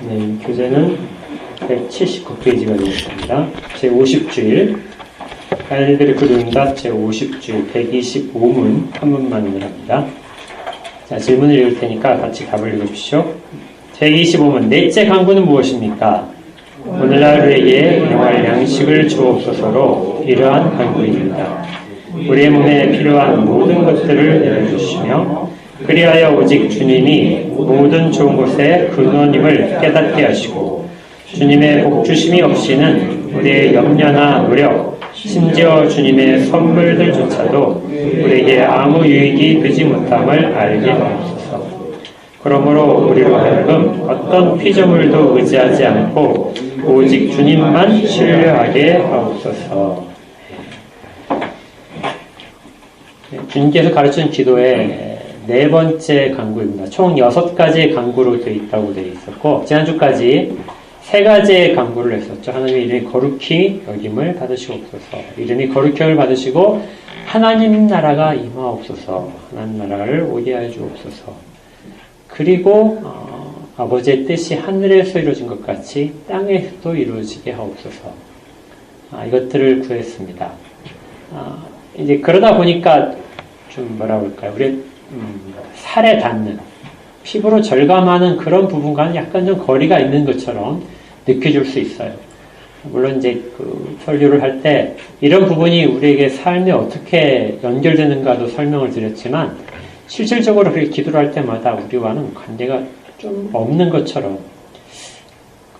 네, 교재는 179페이지가 되겠습니다. 제50주일 아이들의 구름답 제50주일 125문 한 문만 합니다. 자, 질문을 읽을 테니까 같이 답을 읽으십시오. 125문 넷째 강구는 무엇입니까? 오늘날 우리에게 영할 양식을 주옵소서로 이러한 강구입니다. 우리의 몸에 필요한 모든 것들을 내려주시며 그리하여 오직 주님이 모든 좋은 것의 근원임을 깨닫게 하시고 주님의 복주심이 없이는 우리의 염려나 노력, 심지어 주님의 선물들조차도 우리에게 아무 유익이 되지 못함을 알게 하옵소서. 그러므로 우리로 하여금 어떤 피조물도 의지하지 않고 오직 주님만 신뢰하게 하옵소서. 주님께서 가르치는 기도의 네 번째 강구입니다. 총 6가지의 강구로 되어 있다고 되어 있었고 지난주까지 3가지의 강구를 했었죠. 하나님의 이름이 거룩히 여김을 받으시옵소서. 이름이 거룩히 여김을 받으시고 하나님 나라가 임하옵소서. 하나님 나라를 오게 하여 주옵소서. 그리고 아버지의 뜻이 하늘에서 이루어진 것 같이 땅에서도 이루어지게 하옵소서. 이것들을 구했습니다. 이제 그러다 보니까 좀 뭐라 그럴까요? 우리 살에 닿는 피부로 절감하는 그런 부분과는 약간 좀 거리가 있는 것처럼 느껴질 수 있어요. 물론 이제 그 설교를 할 때 이런 부분이 우리에게 삶에 어떻게 연결되는가도 설명을 드렸지만 실질적으로 그렇게 기도를 할 때마다 우리와는 관계가 좀 없는 것처럼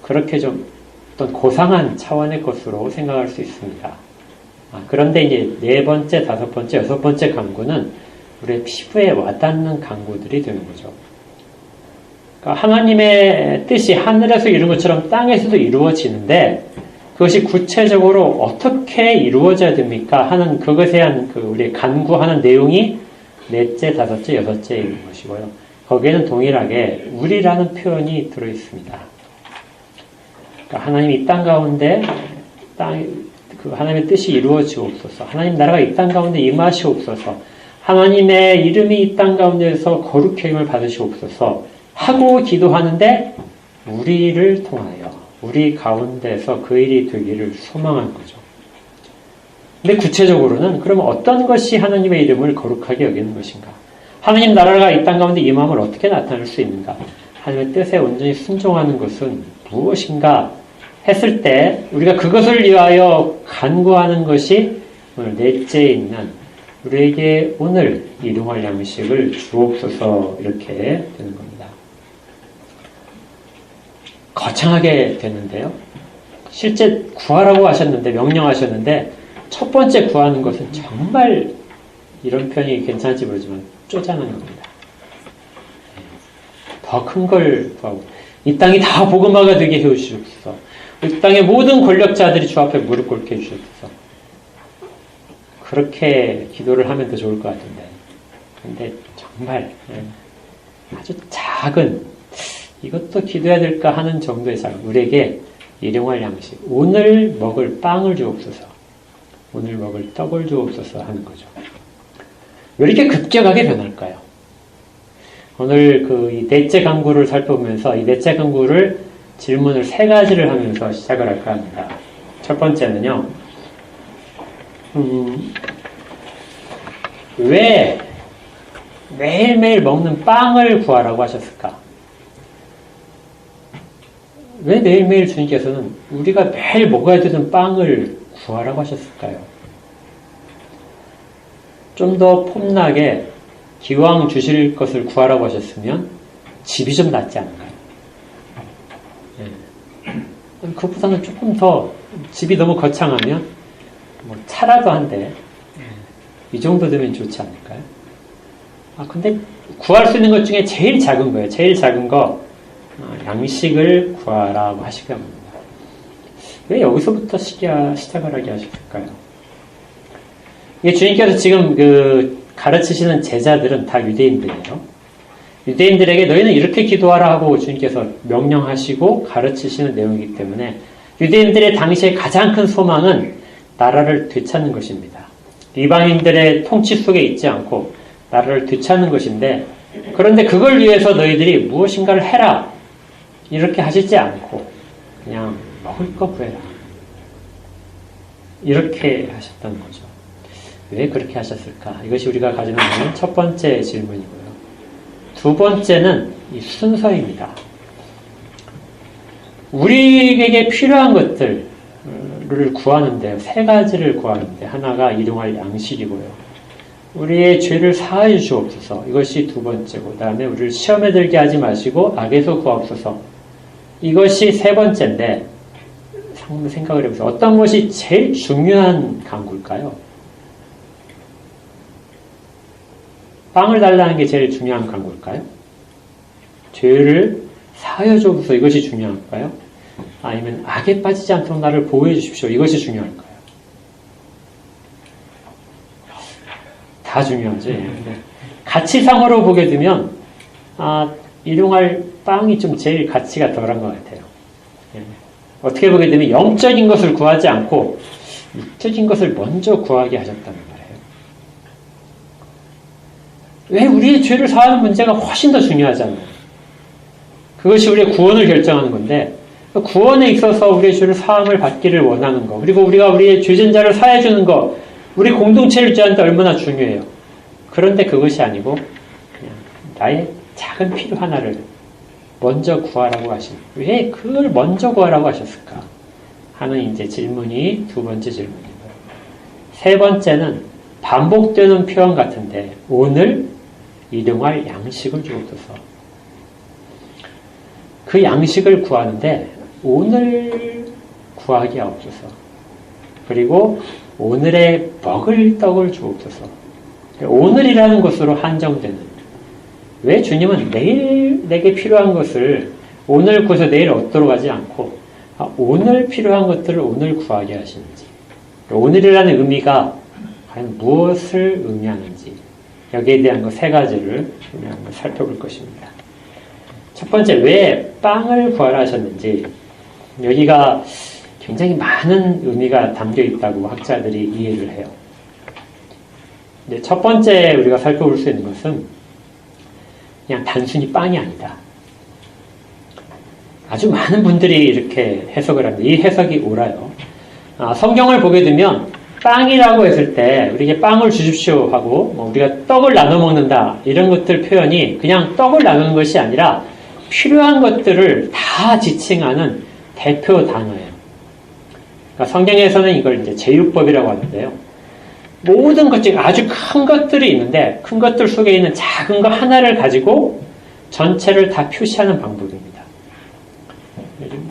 그렇게 좀 어떤 고상한 차원의 것으로 생각할 수 있습니다. 그런데 이제 4번째, 5번째, 6번째 강구는 우리의 피부에 와닿는 강구들이 되는 거죠. 그러니까 하나님의 뜻이 하늘에서 이룬 것처럼 땅에서도 이루어지는데 그것이 구체적으로 어떻게 이루어져야 됩니까? 하는 그것에 대한 우리의 간구하는 내용이 4째, 5째, 6째 있는 것이고요. 거기에는 동일하게 우리라는 표현이 들어있습니다. 그러니까 하나님이 이 땅 가운데 하나님의 뜻이 이루어지옵소서. 하나님 나라가 이 땅 가운데 임하시옵소서. 하나님의 이름이 이 땅 가운데에서 거룩히 여김을 받으시옵소서 하고 기도하는데 우리를 통하여 우리 가운데서 그 일이 되기를 소망하는 거죠. 근데 구체적으로는 그러면 어떤 것이 하나님의 이름을 거룩하게 여기는 것인가? 하나님 나라가 이 땅 가운데 임함을 어떻게 나타낼 수 있는가? 하나님의 뜻에 온전히 순종하는 것은 무엇인가? 했을 때 우리가 그것을 위하여 간구하는 것이 오늘 4째에 있는 우리에게 오늘 일용할 양식을 주옵소서 이렇게 되는 겁니다. 거창하게 되는데요. 실제 구하라고 하셨는데 명령하셨는데 첫 번째 구하는 것은 정말 이런 표현이 괜찮을지 모르지만 쪼잔한 겁니다. 더 큰 걸 구하고 이 땅이 다 복음화가 되게 해주시옵소서. 이 땅의 모든 권력자들이 주 앞에 무릎 꿇게 해주셔서 그렇게 기도를 하면 더 좋을 것 같은데 근데 정말 아주 작은 이것도 기도해야 될까 하는 정도의 작은 우리에게 일용할 양식 오늘 먹을 빵을 주옵소서 오늘 먹을 떡을 주옵소서 하는 거죠. 왜 이렇게 급격하게 변할까요? 오늘 이 4째 강구를 살펴보면서 이 4째 강구를 질문을 3가지를 하면서 시작을 할까 합니다. 첫 번째는요, 왜 매일매일 먹는 빵을 구하라고 하셨을까? 왜 매일매일 주님께서는 우리가 매일 먹어야 되는 빵을 구하라고 하셨을까요? 좀 더 폼나게 기왕 주실 것을 구하라고 하셨으면 집이 좀 낫지 않을까요? 그보다는 조금 더 집이 너무 거창하면 차라도 한데 이 정도 되면 좋지 않을까요? 근데 구할 수 있는 것 중에 제일 작은 거예요. 제일 작은 거 양식을 구하라고 하시게 합니다. 왜 여기서부터 시작을 하게 하셨을까요? 이게 주님께서 지금 가르치시는 제자들은 다 유대인들이에요. 유대인들에게 너희는 이렇게 기도하라 하고 주님께서 명령하시고 가르치시는 내용이기 때문에 유대인들의 당시에 가장 큰 소망은 나라를 되찾는 것입니다. 이방인들의 통치 속에 있지 않고 나라를 되찾는 것인데 그런데 그걸 위해서 너희들이 무엇인가를 해라. 이렇게 하시지 않고 그냥 먹을 거 구해라. 이렇게 하셨던 거죠. 왜 그렇게 하셨을까? 이것이 우리가 가지고 있는 첫 번째 질문이고요. 두 번째는 이 순서입니다. 우리에게 필요한 것들을 구하는데 세 가지를 구하는데 하나가 일용할 양식이고요. 우리의 죄를 사하여 주옵소서. 이것이 두 번째고, 그 다음에 우리를 시험에 들게 하지 마시고 악에서 구하옵소서. 이것이 세 번째인데, 생각을 해보세요. 어떤 것이 제일 중요한 간구일까요? 빵을 달라는 게 제일 중요한 간구일까요? 죄를 사하여 주옵소서. 이것이 중요할까요? 아니면 악에 빠지지 않도록 나를 보호해 주십시오. 이것이 중요할까요? 다 중요하죠. 가치상으로 보게 되면 일용할 빵이 좀 제일 가치가 덜한 것 같아요. 어떻게 보게 되면 영적인 것을 구하지 않고 육적인 것을 먼저 구하게 하셨다는 말이에요. 왜 우리의 죄를 사하는 문제가 훨씬 더 중요하잖아요. 그것이 우리의 구원을 결정하는 건데 구원에 있어서 우리의 죄를 사함을 받기를 원하는 것, 그리고 우리가 우리의 죄진자를 사해 주는 것, 우리 공동체를 유지하는데 얼마나 중요해요. 그런데 그것이 아니고 그냥 나의 작은 필요 하나를 먼저 구하라고 하신, 왜 그걸 먼저 구하라고 하셨을까 하는 이제 질문이 두 번째 질문이고요. 세 번째는 반복되는 표현 같은데, 오늘 일용할 양식을 주옵소서. 그 양식을 구하는데 오늘 구하게 하옵소서. 그리고 오늘의 먹을 떡을 주옵소서. 오늘이라는 것으로 한정되는, 왜 주님은 내일 내게 필요한 것을 오늘 구해서 내일 얻도록 하지 않고 오늘 필요한 것들을 오늘 구하게 하시는지, 오늘이라는 의미가 과연 무엇을 의미하는지, 여기에 대한 것 세 가지를 한번 살펴볼 것입니다. 첫 번째, 왜 빵을 구하라 하셨는지, 여기가 굉장히 많은 의미가 담겨 있다고 학자들이 이해를 해요. 근데 첫 번째 우리가 살펴볼 수 있는 것은 그냥 단순히 빵이 아니다. 아주 많은 분들이 이렇게 해석을 합니다. 이 해석이 옳아요. 성경을 보게 되면 빵이라고 했을 때 우리에게 빵을 주십시오 하고 우리가 떡을 나눠 먹는다 이런 것들 표현이 그냥 떡을 나누는 것이 아니라 필요한 것들을 다 지칭하는 대표 단어예요. 그러니까 성경에서는 이걸 이제 제육법이라고 하는데요. 모든 것 중에 아주 큰 것들이 있는데 큰 것들 속에 있는 작은 거 하나를 가지고 전체를 다 표시하는 방법입니다.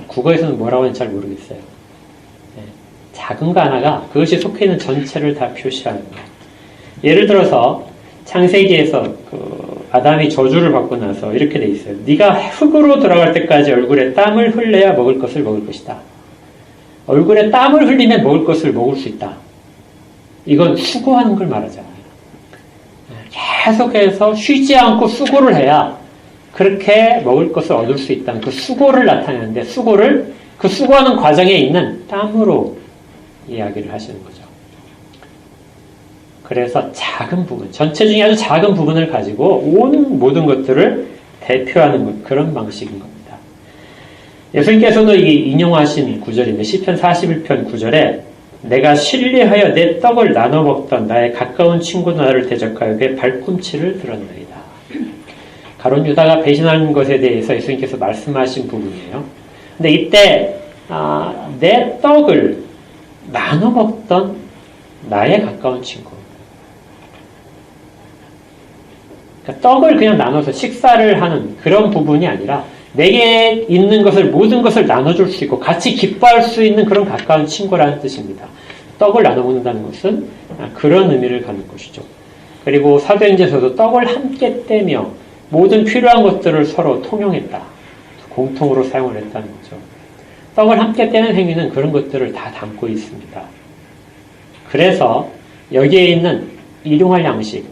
국어에서는 뭐라고 하는지 잘 모르겠어요. 작은 거 하나가 그것이 속해 있는 전체를 다 표시하는 거예요. 예를 들어서 창세기에서 아담이 저주를 받고 나서 이렇게 돼 있어요. 네가 흙으로 돌아갈 때까지 얼굴에 땀을 흘려야 먹을 것을 먹을 것이다. 얼굴에 땀을 흘리면 먹을 것을 먹을 수 있다. 이건 수고하는 걸 말하잖아요. 계속해서 쉬지 않고 수고를 해야 그렇게 먹을 것을 얻을 수 있다는 그 수고를 나타내는데, 수고를 그 수고하는 과정에 있는 땀으로 이야기를 하시는 거죠. 그래서 작은 부분, 전체 중에 아주 작은 부분을 가지고 온 모든 것들을 대표하는 것, 그런 방식인 겁니다. 예수님께서도 이 인용하신 구절인데 시편 41편 9절에 내가 신뢰하여 내 떡을 나눠 먹던 나의 가까운 친구 나를 대적하여 그의 발꿈치를 들었나이다. 가룟 유다가 배신하는 것에 대해서 예수님께서 말씀하신 부분이에요. 근데 이때 내 떡을 나눠 먹던 나의 가까운 친구, 그러니까 떡을 그냥 나눠서 식사를 하는 그런 부분이 아니라 내게 있는 것을, 모든 것을 나눠줄 수 있고 같이 기뻐할 수 있는 그런 가까운 친구라는 뜻입니다. 떡을 나눠 먹는다는 것은 그런 의미를 갖는 것이죠. 그리고 사도행전에서도 떡을 함께 떼며 모든 필요한 것들을 서로 통용했다, 공통으로 사용을 했다는 거죠. 떡을 함께 떼는 행위는 그런 것들을 다 담고 있습니다. 그래서 여기에 있는 일용할 양식,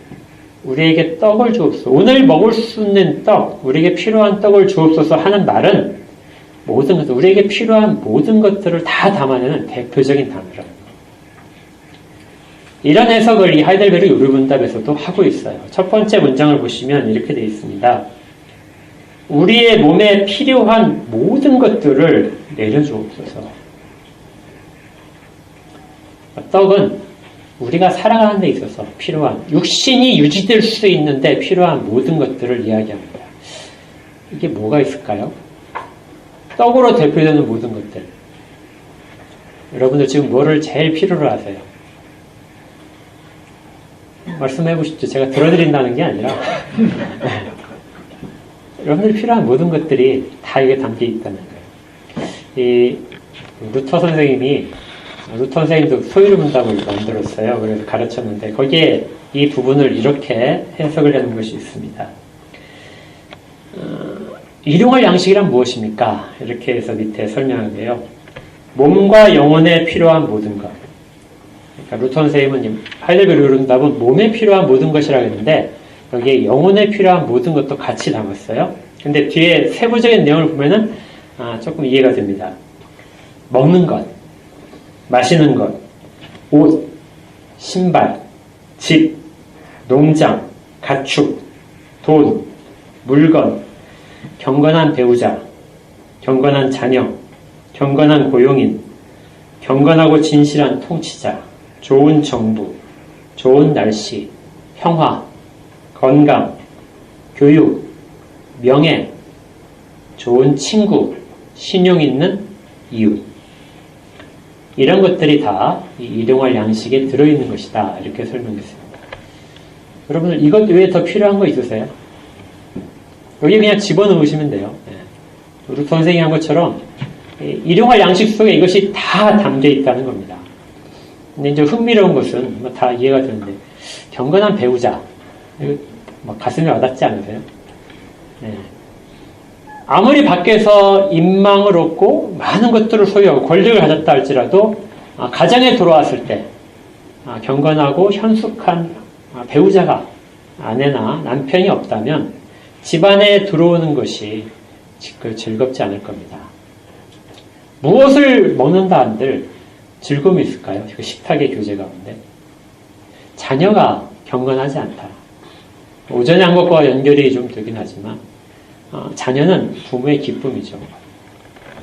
우리에게 떡을 주옵소서, 오늘 먹을 수 있는 떡, 우리에게 필요한 떡을 주옵소서 하는 말은 모든 것들, 우리에게 필요한 모든 것들을 다 담아내는 대표적인 단어라는 거예요. 이런 해석을 이 하이델베르 요르분답에서도 하고 있어요. 첫 번째 문장을 보시면 이렇게 되어 있습니다. 우리의 몸에 필요한 모든 것들을 내려주옵소서. 떡은 우리가 살아가는 데 있어서 필요한, 육신이 유지될 수 있는데 필요한 모든 것들을 이야기합니다. 이게 뭐가 있을까요? 떡으로 대표되는 모든 것들. 여러분들 지금 뭐를 제일 필요로 하세요? 말씀해 보십시오. 제가 들어드린다는 게 아니라 여러분들이 필요한 모든 것들이 다 이게 담겨 있다는 거예요. 이 루터 선생님도 소유를 문답을 만들었어요. 그래서 가르쳤는데 거기에 이 부분을 이렇게 해석을 하는 것이 있습니다. 일용할 양식이란 무엇입니까? 이렇게 해서 밑에 설명하게요. 몸과 영혼에 필요한 모든 것. 그러니까 루터 선생님은 하이델베르그 응답은 몸에 필요한 모든 것이라고 했는데 여기에 영혼에 필요한 모든 것도 같이 담았어요. 근데 뒤에 세부적인 내용을 보면은 조금 이해가 됩니다. 먹는 것, 마시는 것, 옷, 신발, 집, 농장, 가축, 돈, 물건, 경건한 배우자, 경건한 자녀, 경건한 고용인, 경건하고 진실한 통치자, 좋은 정부, 좋은 날씨, 평화, 건강, 교육, 명예, 좋은 친구, 신용 있는 이웃. 이런 것들이 다 이 일용할 양식에 들어있는 것이다. 이렇게 설명했습니다. 여러분들 이것 외에 더 필요한 거 있으세요? 여기 그냥 집어넣으시면 돼요. 우리 선생님이 한 것처럼 일용할 양식 속에 이것이 다 담겨 있다는 겁니다. 근데 이제 흥미로운 것은 뭐 다 이해가 되는데 경건한 배우자 이거 뭐 가슴에 와닿지 않으세요? 네. 아무리 밖에서 인망을 얻고 많은 것들을 소유하고 권력을 가졌다 할지라도 가정에 돌아왔을 때 경건하고 현숙한 배우자가 아내나 남편이 없다면 집안에 들어오는 것이 즐겁지 않을 겁니다. 무엇을 먹는다 한들 즐거움이 있을까요? 그 식탁의 교제 가운데. 자녀가 경건하지 않다. 오전에 한 것과 연결이 좀 되긴 하지만 자녀는 부모의 기쁨이죠.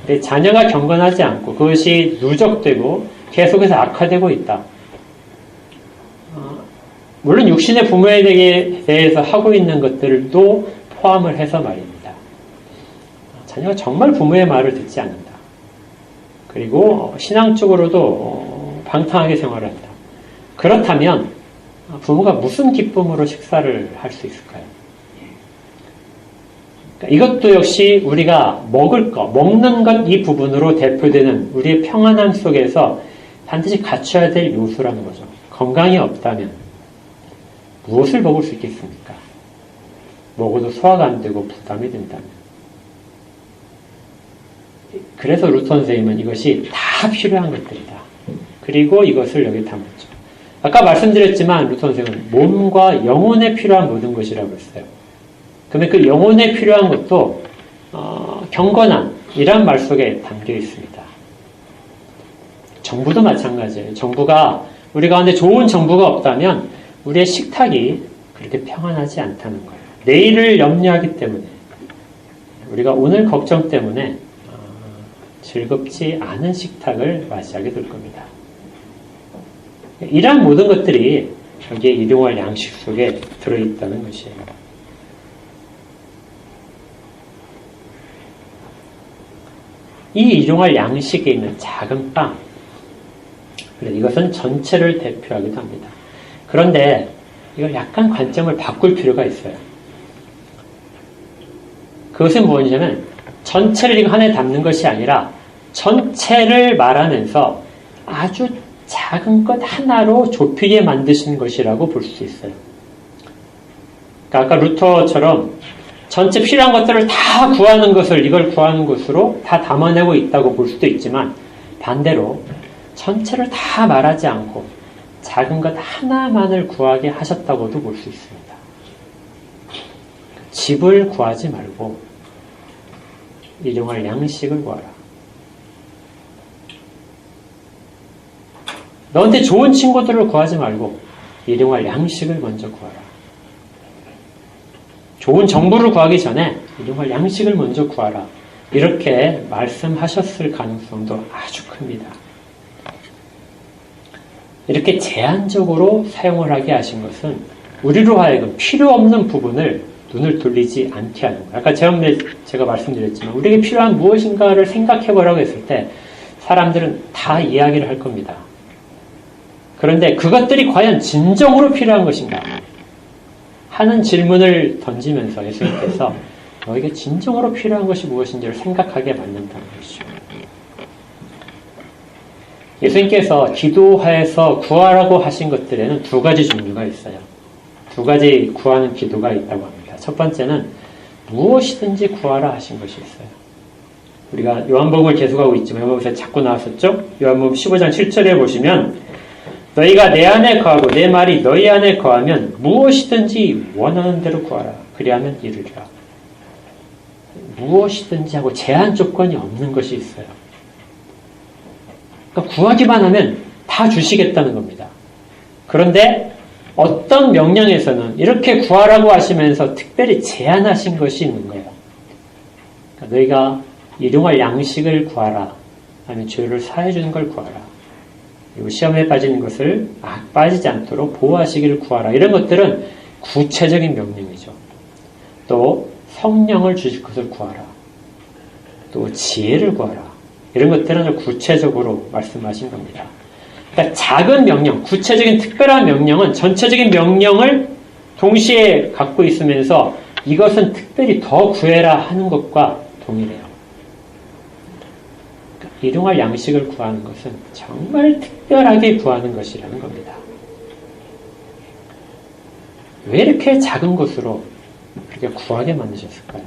근데 자녀가 경건하지 않고 그것이 누적되고 계속해서 악화되고 있다. 물론 육신의 부모에 대해서 하고 있는 것들도 포함을 해서 말입니다. 자녀가 정말 부모의 말을 듣지 않는다. 그리고 신앙적으로도 방탕하게 생활한다. 그렇다면 부모가 무슨 기쁨으로 식사를 할 수 있을까요? 이것도 역시 우리가 먹을 것, 먹는 것 이 부분으로 대표되는 우리의 평안함 속에서 반드시 갖춰야 될 요소라는 거죠. 건강이 없다면 무엇을 먹을 수 있겠습니까? 먹어도 소화가 안 되고 부담이 된다면. 그래서 루터 선생님은 이것이 다 필요한 것들이다. 그리고 이것을 여기 담았죠. 아까 말씀드렸지만 루터 선생님은 몸과 영혼에 필요한 모든 것이라고 했어요. 그러면 그 영혼에 필요한 것도 경건함이란 말 속에 담겨 있습니다. 정부도 마찬가지예요. 정부가 우리 가운데 좋은 정부가 없다면 우리의 식탁이 그렇게 평안하지 않다는 거예요. 내일을 염려하기 때문에 우리가 오늘 걱정 때문에 즐겁지 않은 식탁을 맞이하게 될 겁니다. 이러한 모든 것들이 여기에 일용할 양식 속에 들어있다는 것이에요. 이 일용할 양식에 있는 작은 빵, 이것은 전체를 대표하기도 합니다. 그런데 이걸 약간 관점을 바꿀 필요가 있어요. 그것은 뭐냐면 전체를 이거 하나에 담는 것이 아니라 전체를 말하면서 아주 작은 것 하나로 좁히게 만드신 것이라고 볼 수 있어요. 그러니까 아까 루터처럼 전체 필요한 것들을 다 구하는 것을 이걸 구하는 것으로 다 담아내고 있다고 볼 수도 있지만 반대로 전체를 다 말하지 않고 작은 것 하나만을 구하게 하셨다고도 볼 수 있습니다. 집을 구하지 말고 일용할 양식을 구하라. 너한테 좋은 친구들을 구하지 말고 일용할 양식을 먼저 구하라. 좋은 정보를 구하기 전에 일용할 양식을 먼저 구하라. 이렇게 말씀하셨을 가능성도 아주 큽니다. 이렇게 제한적으로 사용을 하게 하신 것은 우리로 하여금 필요 없는 부분을 눈을 돌리지 않게 하는 거예요. 아까 제가 말씀드렸지만 우리에게 필요한 무엇인가를 생각해 보라고 했을 때 사람들은 다 이야기를 할 겁니다. 그런데 그것들이 과연 진정으로 필요한 것인가 하는 질문을 던지면서 예수님께서 너에게 진정으로 필요한 것이 무엇인지를 생각하게 만든다는 것이죠. 예수님께서 기도하여서 구하라고 하신 것들에는 두 가지 종류가 있어요. 두 가지 구하는 기도가 있다고 합니다. 첫 번째는 무엇이든지 구하라 하신 것이 있어요. 우리가 요한복음을 계속하고 있지만 요한복음에서 자꾸 나왔었죠? 요한복음 15장 7절에 보시면 너희가 내 안에 거하고 내 말이 너희 안에 거하면 무엇이든지 원하는 대로 구하라. 그리하면 이루리라. 무엇이든지 하고 제한 조건이 없는 것이 있어요. 그러니까 구하기만 하면 다 주시겠다는 겁니다. 그런데 어떤 명령에서는 이렇게 구하라고 하시면서 특별히 제한하신 것이 있는 거예요. 그러니까 너희가 일용할 양식을 구하라. 아니면 죄를 사해 주는 걸 구하라. 그리고 시험에 빠지는 것을 빠지지 않도록 보호하시기를 구하라. 이런 것들은 구체적인 명령이죠. 또 성령을 주실 것을 구하라. 또 지혜를 구하라. 이런 것들은 구체적으로 말씀하신 겁니다. 그러니까 작은 명령, 구체적인 특별한 명령은 전체적인 명령을 동시에 갖고 있으면서 이것은 특별히 더 구해라 하는 것과 동일해요. 그러니까 일용할 양식을 구하는 것은 정말 특별하게 구하는 것이라는 겁니다. 왜 이렇게 작은 것으로 그렇게 구하게 만드셨을까요?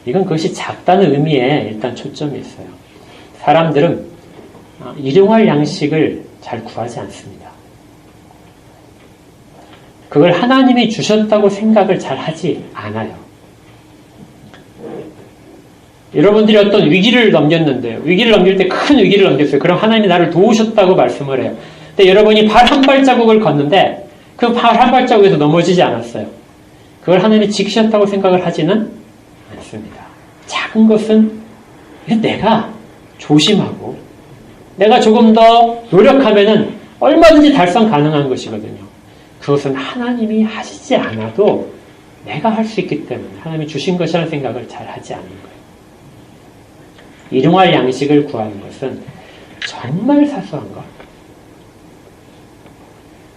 이건 그것이 작다는 의미에 일단 초점이 있어요. 사람들은 일용할 양식을 잘 구하지 않습니다. 그걸 하나님이 주셨다고 생각을 잘 하지 않아요. 여러분들이 어떤 위기를 넘겼는데요. 위기를 넘길 때 큰 위기를 넘겼어요. 그럼 하나님이 나를 도우셨다고 말씀을 해요. 근데 여러분이 발 한 발자국을 걷는데 그 발 한 발자국에서 넘어지지 않았어요. 그걸 하나님이 지키셨다고 생각을 하지는 않습니다. 작은 것은 내가 조심하고 내가 조금 더 노력하면은 얼마든지 달성 가능한 것이거든요. 그것은 하나님이 하시지 않아도 내가 할 수 있기 때문에 하나님이 주신 것이라는 생각을 잘 하지 않는 거예요. 일용할 양식을 구하는 것은 정말 사소한 것.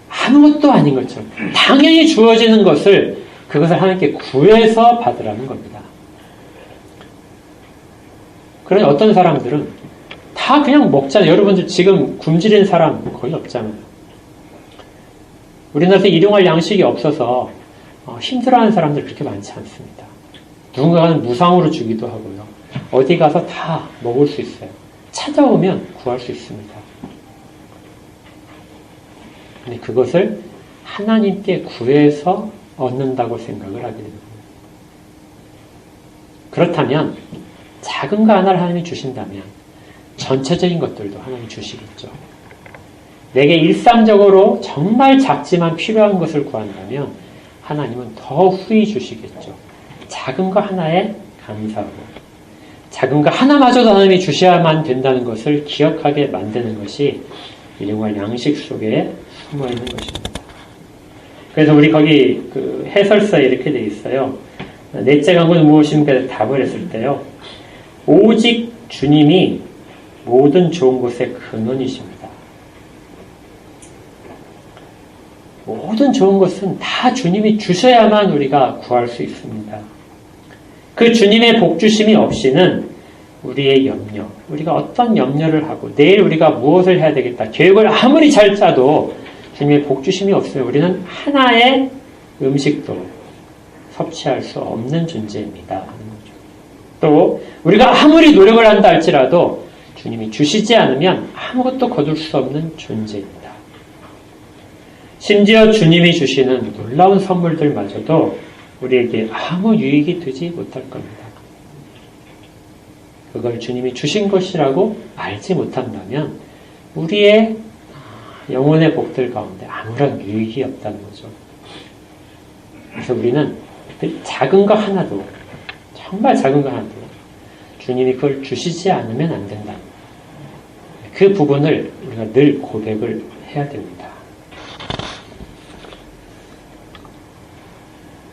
아무것도 아닌 것처럼 당연히 주어지는 것을 그것을 하나님께 구해서 받으라는 겁니다. 그러니 어떤 사람들은 다 그냥 먹잖아요. 여러분들 지금 굶주린 사람 거의 없잖아요. 우리나라에서 일용할 양식이 없어서 힘들어하는 사람들 그렇게 많지 않습니다. 누군가는 무상으로 주기도 하고요. 어디 가서 다 먹을 수 있어요. 찾아오면 구할 수 있습니다. 근데 그것을 하나님께 구해서 얻는다고 생각을 하게 됩니다. 그렇다면 작은 거 하나를 하나님이 주신다면 전체적인 것들도 하나님이 주시겠죠. 내게 일상적으로 정말 작지만 필요한 것을 구한다면 하나님은 더 후히 주시겠죠. 작은 거 하나에 감사하고 작은 거 하나마저도 하나님이 주셔야만 된다는 것을 기억하게 만드는 것이 일용할 양식 속에 숨어있는 것입니다. 그래서 우리 거기 그 해설서에 이렇게 되어 있어요. 넷째 강구는 무엇입니까? 답을 했을 때요. 오직 주님이 모든 좋은 것의 근원이십니다. 모든 좋은 것은 다 주님이 주셔야만 우리가 구할 수 있습니다. 그 주님의 복주심이 없이는 우리의 염려, 우리가 어떤 염려를 하고 내일 우리가 무엇을 해야 되겠다, 계획을 아무리 잘 짜도 주님의 복주심이 없으면 우리는 하나의 음식도 섭취할 수 없는 존재입니다. 또 우리가 아무리 노력을 한다 할지라도 주님이 주시지 않으면 아무것도 거둘 수 없는 존재입니다. 심지어 주님이 주시는 놀라운 선물들마저도 우리에게 아무 유익이 되지 못할 겁니다. 그걸 주님이 주신 것이라고 알지 못한다면 우리의 영혼의 복들 가운데 아무런 유익이 없다는 거죠. 그래서 우리는 그 작은 거 하나도, 정말 작은 거 하나도 주님이 그걸 주시지 않으면 안 된다. 그 부분을 우리가 늘 고백을 해야 됩니다.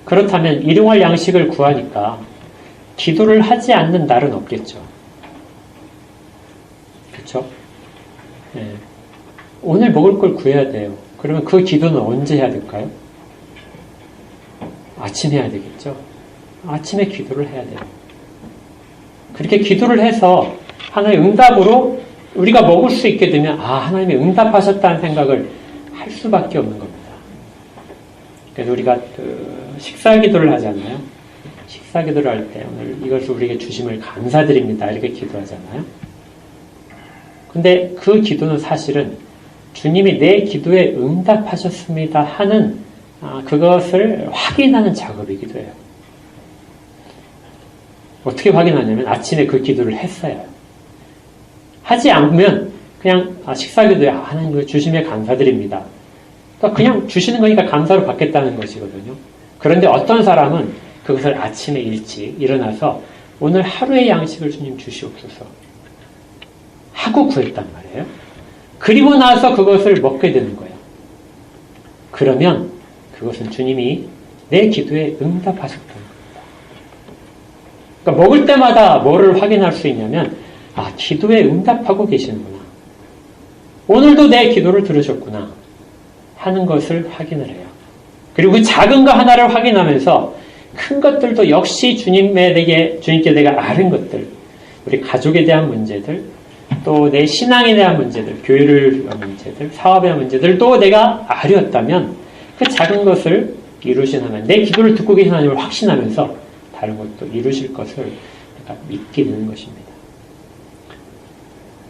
그렇다면 일용할 양식을 구하니까 기도를 하지 않는 날은 없겠죠. 그렇죠? 네. 오늘 먹을 걸 구해야 돼요. 그러면 그 기도는 언제 해야 될까요? 아침 해야 되겠죠. 아침에 기도를 해야 돼요. 그렇게 기도를 해서 하나님의 응답으로 우리가 먹을 수 있게 되면 하나님이 응답하셨다는 생각을 할 수밖에 없는 겁니다. 그래서 우리가 식사 기도를 하지 않나요? 식사 기도를 할 때 오늘 이것을 우리에게 주심을 감사드립니다. 이렇게 기도하잖아요. 근데 그 기도는 사실은 주님이 내 기도에 응답하셨습니다 하는 그것을 확인하는 작업이기도 해요. 어떻게 확인하냐면 아침에 그 기도를 했어요. 하지 않으면 그냥 식사 기도에 하나님 주심에 감사드립니다. 그러니까 그냥 주시는 거니까 감사로 받겠다는 것이거든요. 그런데 어떤 사람은 그것을 아침에 일찍 일어나서 오늘 하루의 양식을 주님 주시옵소서 하고 구했단 말이에요. 그리고 나서 그것을 먹게 되는 거예요. 그러면 그것은 주님이 내 기도에 응답하셨다는 겁니다. 그러니까 먹을 때마다 뭐를 확인할 수 있냐면 기도에 응답하고 계시는구나. 오늘도 내 기도를 들으셨구나 하는 것을 확인을 해요. 그리고 그 작은 거 하나를 확인하면서 큰 것들도 역시 주님께 내가 아는 것들, 우리 가족에 대한 문제들, 또 내 신앙에 대한 문제들, 교회를 위한 문제들, 사업에 대한 문제들도 내가 아렸다면 그 작은 것을 이루신 하나님, 내 기도를 듣고 계신 하나님을 확신하면서 다른 것도 이루실 것을 내가 믿게 되는 것입니다.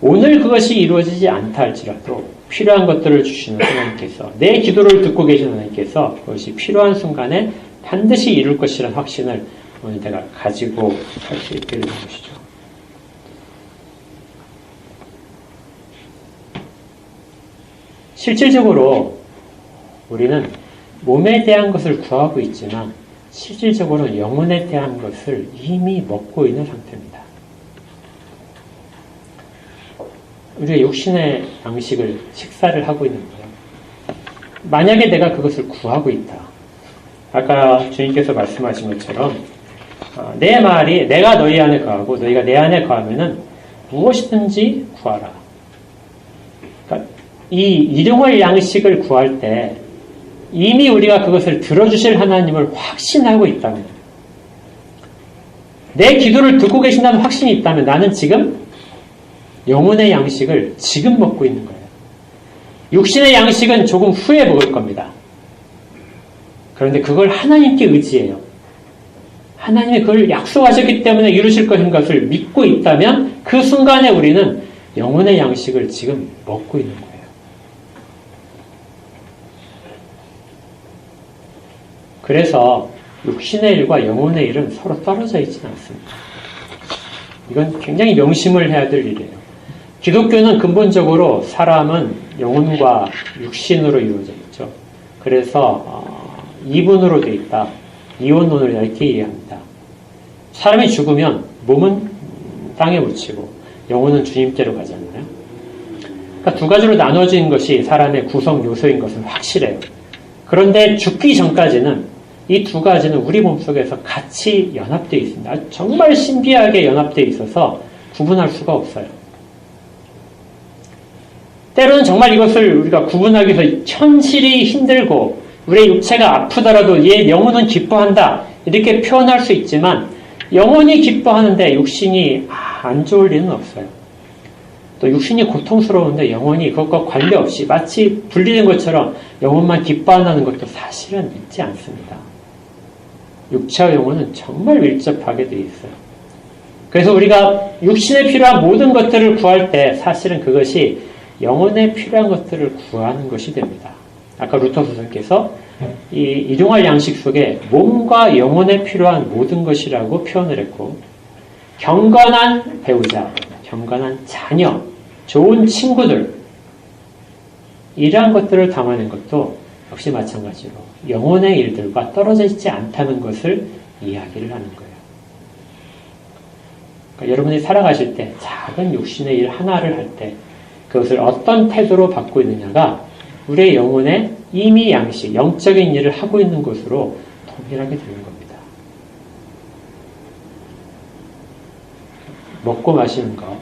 오늘 그것이 이루어지지 않다 할지라도 필요한 것들을 주시는 하나님께서, 내 기도를 듣고 계신 하나님께서 그것이 필요한 순간에 반드시 이룰 것이라는 확신을 오늘 내가 가지고 갈 수 있게 되는 것이죠. 실질적으로 우리는 몸에 대한 것을 구하고 있지만 실질적으로는 영혼에 대한 것을 이미 먹고 있는 상태입니다. 우리가 육신의 양식을 식사를 하고 있는 거예요. 만약에 내가 그것을 구하고 있다. 아까 주님께서 말씀하신 것처럼 내 말이 내가 너희 안에 거하고 너희가 내 안에 거하면은 무엇이든지 구하라. 그러니까 이 일용할 양식을 구할 때 이미 우리가 그것을 들어주실 하나님을 확신하고 있다면, 내 기도를 듣고 계신다는 확신이 있다면 나는 지금 영혼의 양식을 지금 먹고 있는 거예요. 육신의 양식은 조금 후에 먹을 겁니다. 그런데 그걸 하나님께 의지해요. 하나님이 그걸 약속하셨기 때문에 이루실 것인 것을 믿고 있다면 그 순간에 우리는 영혼의 양식을 지금 먹고 있는 거예요. 그래서 육신의 일과 영혼의 일은 서로 떨어져 있지는 않습니다. 이건 굉장히 명심을 해야 될 일이에요. 기독교는 근본적으로 사람은 영혼과 육신으로 이루어져 있죠. 그래서 이분으로 되어 있다. 이원론을 이렇게 이해합니다. 사람이 죽으면 몸은 땅에 묻히고 영혼은 주님께로 가잖아요. 그러니까 두 가지로 나눠진 것이 사람의 구성 요소인 것은 확실해요. 그런데 죽기 전까지는 이 두 가지는 우리 몸속에서 같이 연합되어 있습니다. 정말 신비하게 연합되어 있어서 구분할 수가 없어요. 때로는 정말 이것을 우리가 구분하기 위해서 현실이 힘들고 우리의 육체가 아프더라도 얘 영혼은 기뻐한다 이렇게 표현할 수 있지만 영혼이 기뻐하는데 육신이 안 좋을 리는 없어요. 또 육신이 고통스러운데 영혼이 그것과 관계없이 마치 분리된 것처럼 영혼만 기뻐한다는 것도 사실은 있지 않습니다. 육체와 영혼은 정말 밀접하게 되어 있어요. 그래서 우리가 육신에 필요한 모든 것들을 구할 때 사실은 그것이 영혼에 필요한 것들을 구하는 것이 됩니다. 아까 루터 선생께서 이 일용할 양식 속에 몸과 영혼에 필요한 모든 것이라고 표현을 했고, 경건한 배우자, 경건한 자녀, 좋은 친구들, 이러한 것들을 담아낸 것도 역시 마찬가지로 영혼의 일들과 떨어져 있지 않다는 것을 이야기를 하는 거예요. 그러니까 여러분이 살아가실 때 작은 육신의 일 하나를 할 때 그것을 어떤 태도로 받고 있느냐가 우리의 영혼의 임의 양식, 영적인 일을 하고 있는 것으로 동일하게 되는 겁니다. 먹고 마시는 것,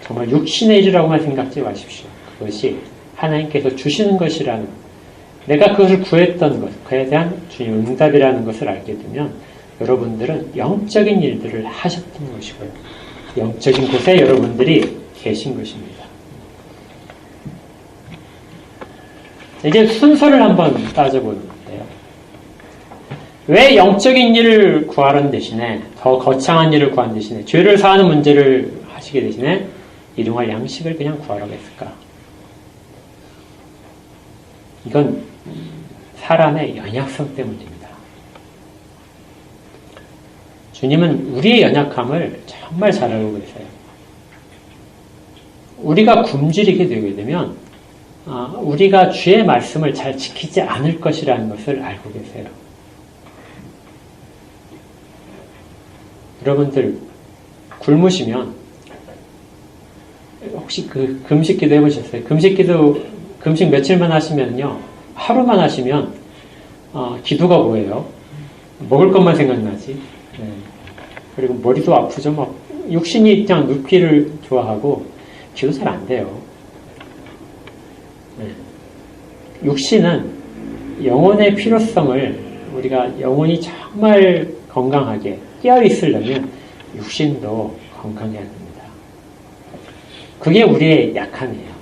정말 육신의 일이라고만 생각지 마십시오. 그것이 하나님께서 주시는 것이라는, 내가 그것을 구했던 것, 그에 대한 주님의 응답이라는 것을 알게 되면 여러분들은 영적인 일들을 하셨던 것이고요. 영적인 곳에 여러분들이 계신 것입니다. 이제 순서를 한번 따져보는 건데요. 왜 영적인 일을 구하는 대신에, 더 거창한 일을 구하는 대신에, 죄를 사하는 문제를 하시게 대신에 일용할 양식을 그냥 구하라고 했을까? 이건 사람의 연약성 때문입니다. 주님은 우리의 연약함을 정말 잘 알고 계세요. 우리가 굶주리게 되게 되면 우리가 주의 말씀을 잘 지키지 않을 것이라는 것을 알고 계세요. 여러분들 굶으시면 혹시 그 금식기도 해보셨어요? 금식 며칠만 하시면요, 하루만 하시면 기도가 뭐예요? 먹을 것만 생각나지. 네. 그리고 머리도 아프죠. 막 육신이 그냥 눕기를 좋아하고 기도 잘 안 돼요. 네. 육신은 영혼의 필요성을, 우리가 영혼이 정말 건강하게 깨어 있으려면 육신도 건강해야 됩니다. 그게 우리의 약함이에요.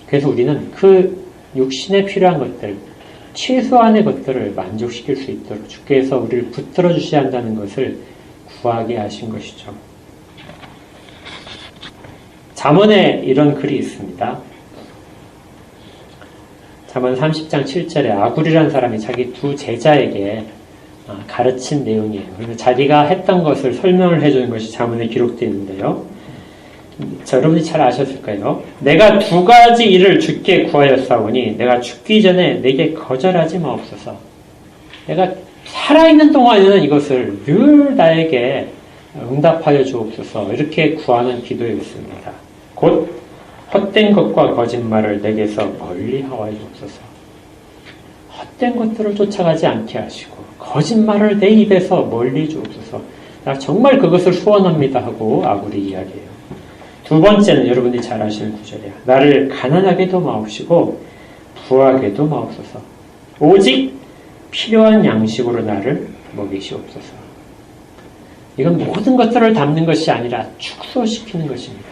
그래서 우리는 그 육신에 필요한 것들, 최소한의 것들을 만족시킬 수 있도록 주께서 우리를 붙들어 주셔야 한다는 것을 구하게 하신 것이죠. 잠언에 이런 글이 있습니다. 잠언 30장 7절에 아굴이라는 사람이 자기 두 제자에게 가르친 내용이에요. 그래서 자기가 했던 것을 설명을 해주는 것이 잠언에 기록되어 있는데요. 자, 여러분이 잘 아셨을 거예요. 내가 두 가지 일을 주께 구하였사오니 내가 죽기 전에 내게 거절하지 마옵소서. 내가 살아있는 동안에는 이것을 늘 나에게 응답하여 주옵소서. 이렇게 구하는 기도였습니다. 곧 헛된 것과 거짓말을 내게서 멀리 하여 주옵소서. 헛된 것들을 쫓아가지 않게 하시고 거짓말을 내 입에서 멀리 주옵소서. 나 정말 그것을 소원합니다 하고 아굴이 이야기해요. 두 번째는 여러분들이 잘 아시는 구절이야. 나를 가난하게도 마옵시고 부하게도 마옵소서. 오직 필요한 양식으로 나를 먹이시옵소서. 이건 모든 것들을 담는 것이 아니라 축소시키는 것입니다.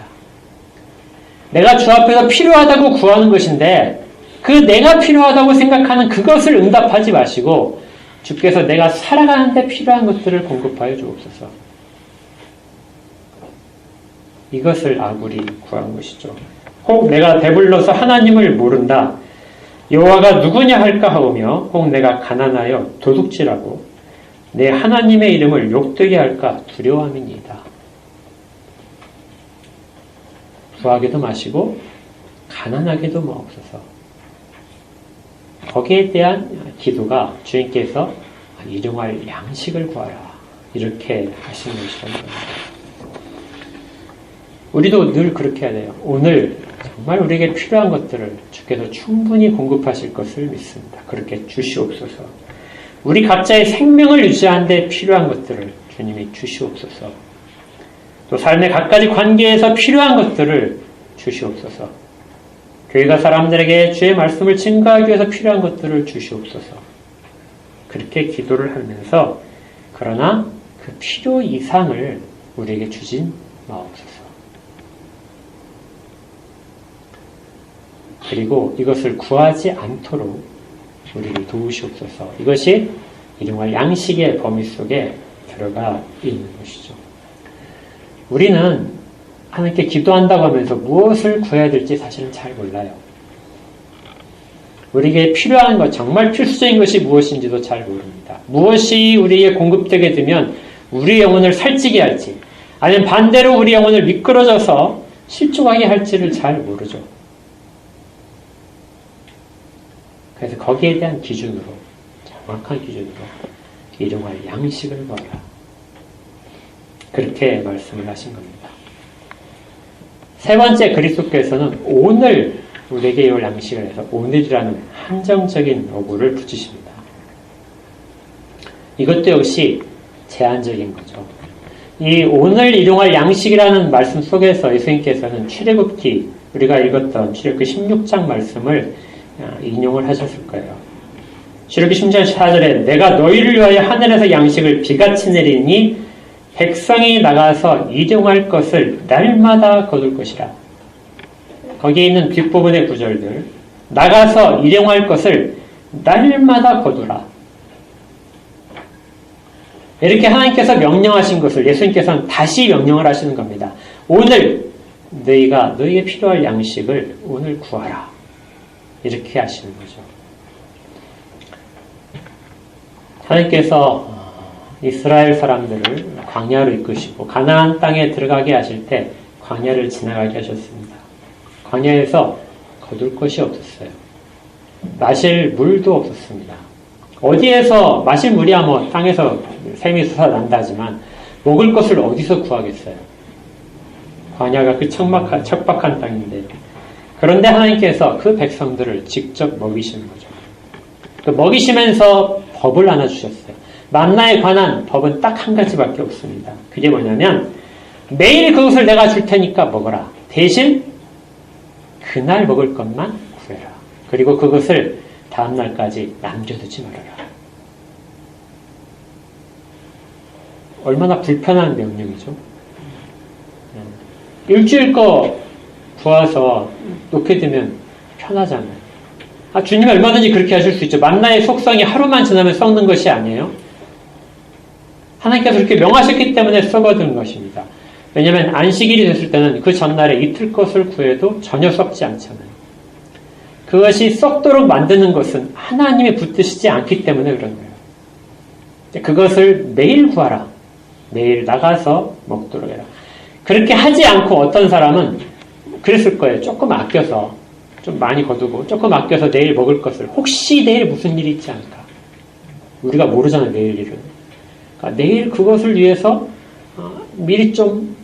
내가 주 앞에서 필요하다고 구하는 것인데 그 내가 필요하다고 생각하는 그것을 응답하지 마시고 주께서 내가 살아가는데 필요한 것들을 공급하여 주옵소서. 이것을 아굴이 구한 것이죠. 혹 내가 배불러서 하나님을 모른다. 여호와가 누구냐 할까 하오며 혹 내가 가난하여 도둑질하고 내 하나님의 이름을 욕되게 할까 두려워함이니이다. 부하게도 마시고 가난하게도 마옵소서. 거기에 대한 기도가 주님께서 일용할 양식을 구하라. 이렇게 하신 것이라는 겁니다. 우리도 늘 그렇게 해야 돼요. 오늘 정말 우리에게 필요한 것들을 주께서 충분히 공급하실 것을 믿습니다. 그렇게 주시옵소서. 우리 각자의 생명을 유지하는 데 필요한 것들을 주님이 주시옵소서. 또 삶의 각가지 관계에서 필요한 것들을 주시옵소서. 교회가 사람들에게 주의 말씀을 증거하기 위해서 필요한 것들을 주시옵소서. 그렇게 기도를 하면서 그러나 그 필요 이상을 우리에게 주진 마옵소서. 그리고 이것을 구하지 않도록 우리를 도우시옵소서. 이것이 일용할 양식의 범위 속에 들어가 있는 것이죠. 우리는 하나님께 기도한다고 하면서 무엇을 구해야 될지 사실은 잘 몰라요. 우리에게 필요한 것, 정말 필수적인 것이 무엇인지도 잘 모릅니다. 무엇이 우리에게 공급되게 되면 우리 영혼을 살찌게 할지, 아니면 반대로 우리 영혼을 미끄러져서 실족하게 할지를 잘 모르죠. 그래서 거기에 대한 기준으로, 정확한 기준으로 일용할 양식을 구하라. 그렇게 말씀을 하신 겁니다. 세 번째, 그리스도께서는 오늘 우리에게 이 양식을 해서 오늘이라는 한정적인 어구를 붙이십니다. 이것도 역시 제한적인 거죠. 이 오늘 일용할 양식이라는 말씀 속에서 예수님께서는 출애굽기, 우리가 읽었던 출애굽기 16장 말씀을 인용을 하셨을 거예요. 출애굽기 16장 4절에 내가 너희를 위하여 하늘에서 양식을 비같이 내리니 백성이 나가서 일용할 것을 날마다 거둘 것이라. 거기에 있는 뒷부분의 구절들, 나가서 일용할 것을 날마다 거두라. 이렇게 하나님께서 명령하신 것을 예수님께서는 다시 명령을 하시는 겁니다. 오늘 너희에게 필요할 양식을 오늘 구하라. 이렇게 하시는 거죠. 하나님께서 이스라엘 사람들을 광야로 이끄시고 가나안 땅에 들어가게 하실 때 광야를 지나가게 하셨습니다. 광야에서 거둘 것이 없었어요. 마실 물도 없었습니다. 어디에서 마실 물이야 뭐 땅에서 샘이 솟아난다지만 먹을 것을 어디서 구하겠어요? 광야가 그 척박한 땅인데. 그런데 하나님께서 그 백성들을 직접 먹이시는 거죠. 그 먹이시면서 법을 하나 주셨어요. 만나에 관한 법은 딱 한 가지밖에 없습니다. 그게 뭐냐면 매일 그것을 내가 줄 테니까 먹어라. 대신 그날 먹을 것만 구해라. 그리고 그것을 다음 날까지 남겨두지 말아라. 얼마나 불편한 명령이죠. 일주일 거 구워서 놓게 되면 편하잖아요. 주님이 얼마든지 그렇게 하실 수 있죠. 만나의 속성이 하루만 지나면 썩는 것이 아니에요. 하나님께서 그렇게 명하셨기 때문에 썩어드는 것입니다. 왜냐하면 안식일이 됐을 때는 그 전날에 이틀 것을 구해도 전혀 썩지 않잖아요. 그것이 썩도록 만드는 것은 하나님이 붙드시지 않기 때문에 그런 거예요. 그것을 매일 구하라. 매일 나가서 먹도록 해라. 그렇게 하지 않고 어떤 사람은 그랬을 거예요. 조금 아껴서 좀 많이 거두고 조금 아껴서 내일 먹을 것을 혹시 내일 무슨 일이 있지 않을까. 우리가 모르잖아요. 내일 일은. 그러니까 내일 그것을 위해서 미리 좀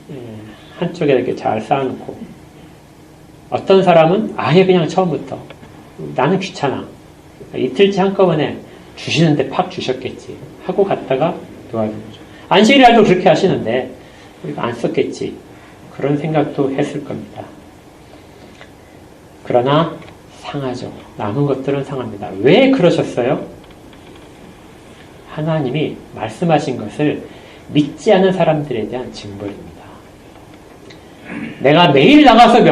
한쪽에 이렇게 잘 쌓아놓고 어떤 사람은 아예 그냥 처음부터 나는 귀찮아. 이틀째 한꺼번에 주시는데 팍 주셨겠지 하고 갔다가 도와주는 거죠. 안식일날도 그렇게 하시는데 우리가 안 썼겠지. 그런 생각도 했을 겁니다. 그러나 상하죠. 남은 것들은 상합니다. 왜 그러셨어요? 하나님이 말씀하신 것을 믿지 않는 사람들에 대한 징벌입니다. 내가 매일 나가서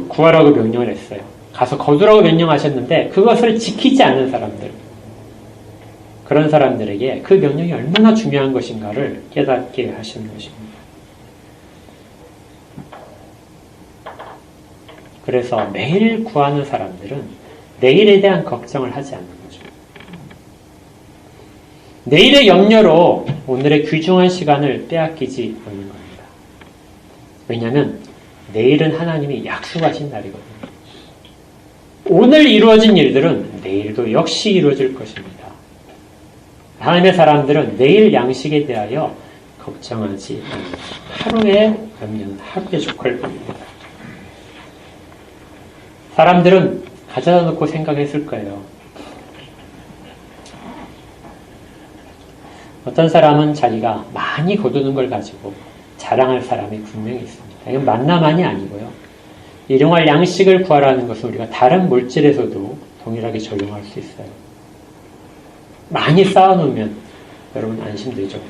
구하라고 명령을 했어요. 가서 거두라고 명령하셨는데 그것을 지키지 않는 사람들, 그런 사람들에게 그 명령이 얼마나 중요한 것인가를 깨닫게 하시는 것입니다. 그래서 매일 구하는 사람들은 내일에 대한 걱정을 하지 않는 거죠. 내일의 염려로 오늘의 귀중한 시간을 빼앗기지 않는 겁니다. 왜냐하면 내일은 하나님이 약속하신 날이거든요. 오늘 이루어진 일들은 내일도 역시 이루어질 것입니다. 하나님의 사람들은 내일 양식에 대하여 걱정하지 않습니다. 하루의 염려는 하루의 족할 뿐입니다. 사람들은 가져다 놓고 생각했을 거예요. 어떤 사람은 자기가 많이 거두는 걸 가지고 자랑할 사람이 분명히 있습니다. 이건 만나만이 아니고요. 일용할 양식을 구하라는 것은 우리가 다른 물질에서도 동일하게 적용할 수 있어요. 많이 쌓아놓으면 여러분 안심되죠.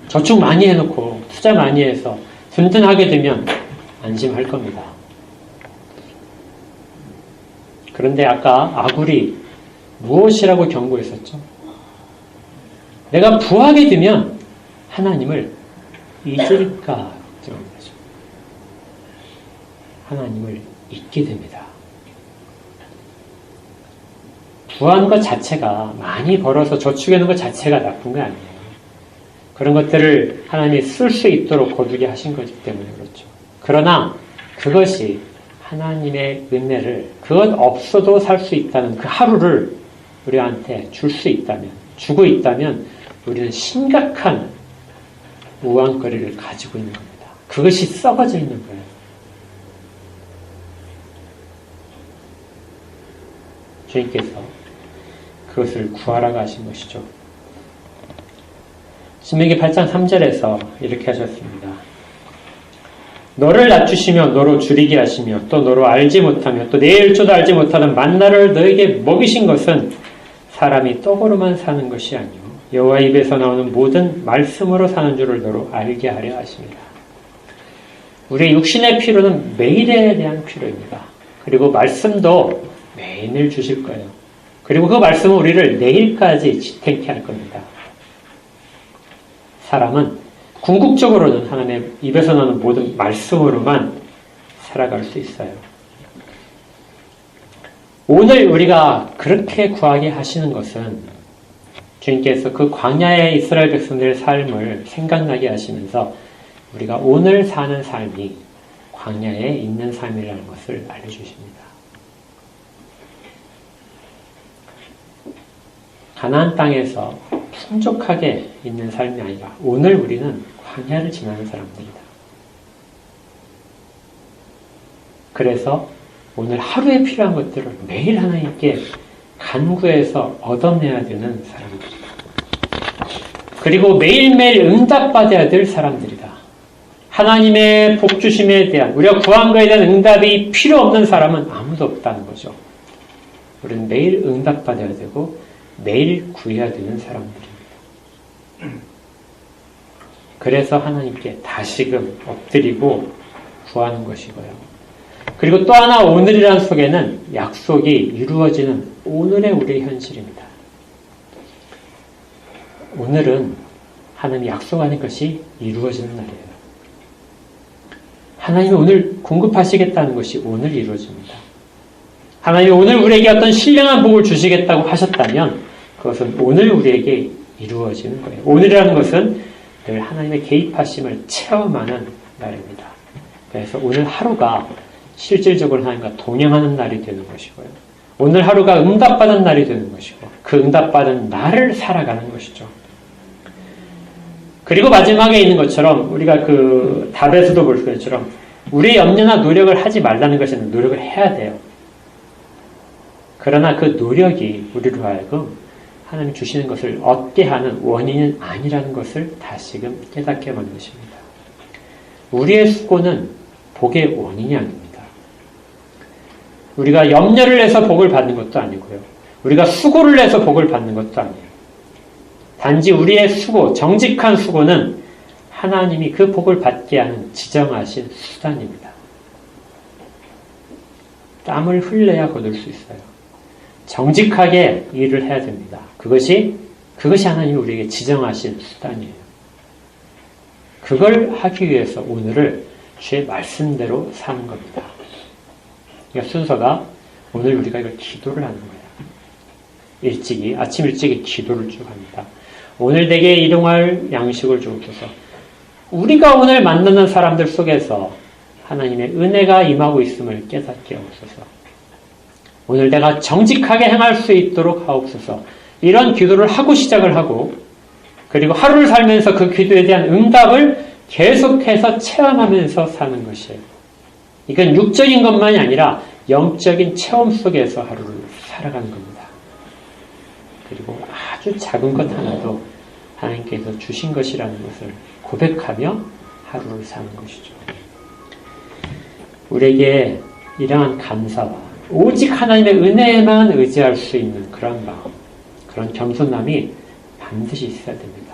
저축 많이 해놓고 투자 많이 해서 든든하게 되면 안심할 겁니다. 그런데 아까 아굴이 무엇이라고 경고했었죠? 내가 부하게 되면 하나님을 잊을까 걱정하는 거죠. 하나님을 잊게 됩니다. 부하는 것 자체가 많이 벌어서 저축해놓은 것 자체가 나쁜 거 아니에요. 그런 것들을 하나님이 쓸 수 있도록 거두게 하신 거기 때문에 그렇죠. 그러나 그것이 하나님의 은혜를 그것 없어도 살 수 있다는 그 하루를 우리한테 줄 수 있다면, 주고 있다면 우리는 심각한 우왕거리를 가지고 있는 겁니다. 그것이 썩어져 있는 거예요. 주님께서 그것을 구하라고 하신 것이죠. 신명기 8장 3절에서 이렇게 하셨습니다. 너를 낮추시며 너로 줄이게 하시며 또 너로 알지 못하며 또 내일 줄도 알지 못하는 만나를 너에게 먹이신 것은 사람이 떡으로만 사는 것이 아니요 여호와 입에서 나오는 모든 말씀으로 사는 줄을 너로 알게 하려 하십니다. 우리의 육신의 필요는 매일에 대한 필요입니다. 그리고 말씀도 매일 주실 거예요. 그리고 그 말씀은 우리를 내일까지 지탱케 할 겁니다. 사람은 궁극적으로는 하나님의 입에서 나오는 모든 말씀으로만 살아갈 수 있어요. 오늘 우리가 그렇게 구하게 하시는 것은 주님께서 그 광야의 이스라엘 백성들의 삶을 생각나게 하시면서 우리가 오늘 사는 삶이 광야에 있는 삶이라는 것을 알려주십니다. 가나안 땅에서 풍족하게 있는 삶이 아니라 오늘 우리는 광야를 지나는 사람들이다. 그래서 오늘 하루에 필요한 것들을 매일 하나님께 간구해서 얻어내야 되는 사람들이다. 그리고 매일매일 응답받아야 될 사람들이다. 하나님의 복주심에 대한, 우리가 구한 것에 대한 응답이 필요 없는 사람은 아무도 없다는 거죠. 우리는 매일 응답받아야 되고 매일 구해야 되는 사람들입니다. 그래서 하나님께 다시금 엎드리고 구하는 것이고요. 그리고 또 하나 오늘이란 속에는 약속이 이루어지는 오늘의 우리의 현실입니다. 오늘은 하나님이 약속하는 것이 이루어지는 날이에요. 하나님이 오늘 공급하시겠다는 것이 오늘 이루어집니다. 하나님이 오늘 우리에게 어떤 신령한 복을 주시겠다고 하셨다면 그것은 오늘 우리에게 이루어지는 거예요. 오늘이라는 것은 늘 하나님의 개입하심을 체험하는 날입니다. 그래서 오늘 하루가 실질적으로 하나님과 동행하는 날이 되는 것이고요. 오늘 하루가 응답받은 날이 되는 것이고 그 응답받은 날을 살아가는 것이죠. 그리고 마지막에 있는 것처럼 우리가 그 답에서도 볼 것처럼 우리의 염려나 노력을 하지 말라는 것이 아니라 노력을 해야 돼요. 그러나 그 노력이 우리로 하여금 하나님 주시는 것을 얻게 하는 원인은 아니라는 것을 다시금 깨닫게 만드십니다. 우리의 수고는 복의 원인이 아닙니다. 우리가 염려를 내서 복을 받는 것도 아니고요. 우리가 수고를 내서 복을 받는 것도 아니에요. 단지 우리의 수고, 정직한 수고는 하나님이 그 복을 받게 하는 지정하신 수단입니다. 땀을 흘려야 거둘 수 있어요. 정직하게 일을 해야 됩니다. 그것이 하나님이 우리에게 지정하신 수단이에요. 그걸 하기 위해서 오늘을 주의 말씀대로 사는 겁니다. 그러니까 순서가 오늘 우리가 이걸 기도를 하는 거예요. 아침 일찍이 기도를 쭉 합니다. 오늘 내게 일용할 양식을 주옵소서. 우리가 오늘 만나는 사람들 속에서 하나님의 은혜가 임하고 있음을 깨닫게 하옵소서. 오늘 내가 정직하게 행할 수 있도록 하옵소서. 이런 기도를 하고 시작을 하고 그리고 하루를 살면서 그 기도에 대한 응답을 계속해서 체험하면서 사는 것이에요. 이건 육적인 것만이 아니라 영적인 체험 속에서 하루를 살아가는 겁니다. 그리고 아주 작은 것 하나도 하나님께서 주신 것이라는 것을 고백하며 하루를 사는 것이죠. 우리에게 이러한 감사와 오직 하나님의 은혜에만 의지할 수 있는 그런 마음, 그런 겸손함이 반드시 있어야 됩니다.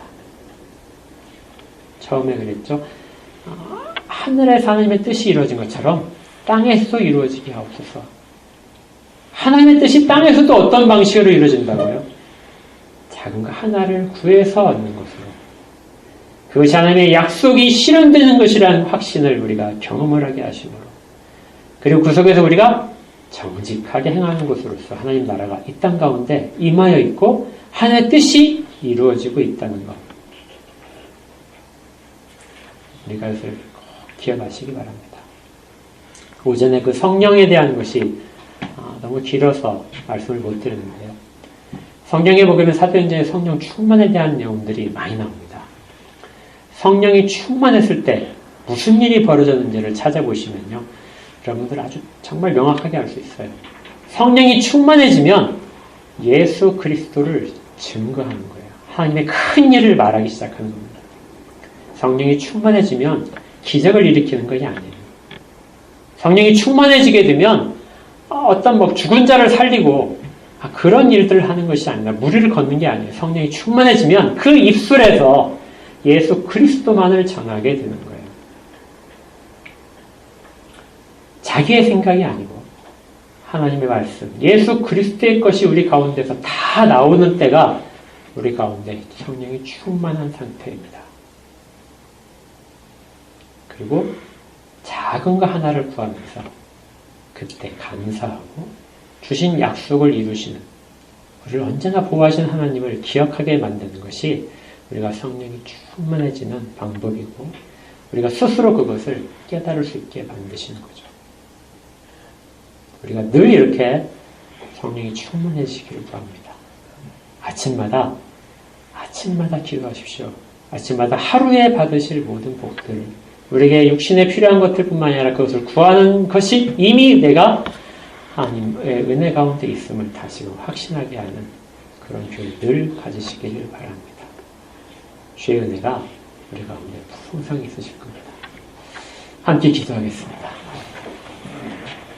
처음에 그랬죠. 하늘에서 하나님의 뜻이 이루어진 것처럼 땅에서도 이루어지게 하옵소서. 하나님의 뜻이 땅에서도 어떤 방식으로 이루어진다고요? 작은 것 하나를 구해서 얻는 것으로. 그것이 하나님의 약속이 실현되는 것이라는 확신을 우리가 경험을 하게 하시므로. 그리고 그 속에서 우리가 정직하게 행하는 것으로서 하나님 나라가 이 땅 가운데 임하여 있고 하나님의 뜻이 이루어지고 있다는 것. 우리가 이것을 꼭 기억하시기 바랍니다. 오전에 그 성령에 대한 것이 너무 길어서 말씀을 못 드렸는데요. 성경에 보면 사도행전에 성령 충만에 대한 내용들이 많이 나옵니다. 성령이 충만했을 때 무슨 일이 벌어졌는지를 찾아보시면요. 여러분들 아주 정말 명확하게 알 수 있어요. 성령이 충만해지면 예수 그리스도를 증거하는 거예요. 하나님의 큰 일을 말하기 시작하는 겁니다. 성령이 충만해지면 기적을 일으키는 것이 아니에요. 성령이 충만해지게 되면 어떤 죽은 자를 살리고 그런 일들을 하는 것이 아니라 무리를 걷는 게 아니에요. 성령이 충만해지면 그 입술에서 예수 그리스도만을 전하게 되는 거예요. 자기의 생각이 아니고 하나님의 말씀, 예수 그리스도의 것이 우리 가운데서 다 나오는 때가 우리 가운데 성령이 충만한 상태입니다. 그리고 작은 거 하나를 구하면서 그때 감사하고 주신 약속을 이루시는, 우리를 언제나 보호하시는 하나님을 기억하게 만드는 것이 우리가 성령이 충만해지는 방법이고 우리가 스스로 그것을 깨달을 수 있게 만드시는 거죠. 우리가 늘 이렇게 성령이 충만해지기를 바랍니다. 아침마다 기도하십시오. 아침마다 하루에 받으실 모든 복들을, 우리에게 육신에 필요한 것들뿐만 아니라 그것을 구하는 것이 이미 내가 하나님의 은혜 가운데 있음을 다시금 확신하게 하는 그런 교회 늘 가지시기를 바랍니다. 주의 은혜가 우리 가운데 풍성히 있으실 겁니다. 함께 기도하겠습니다.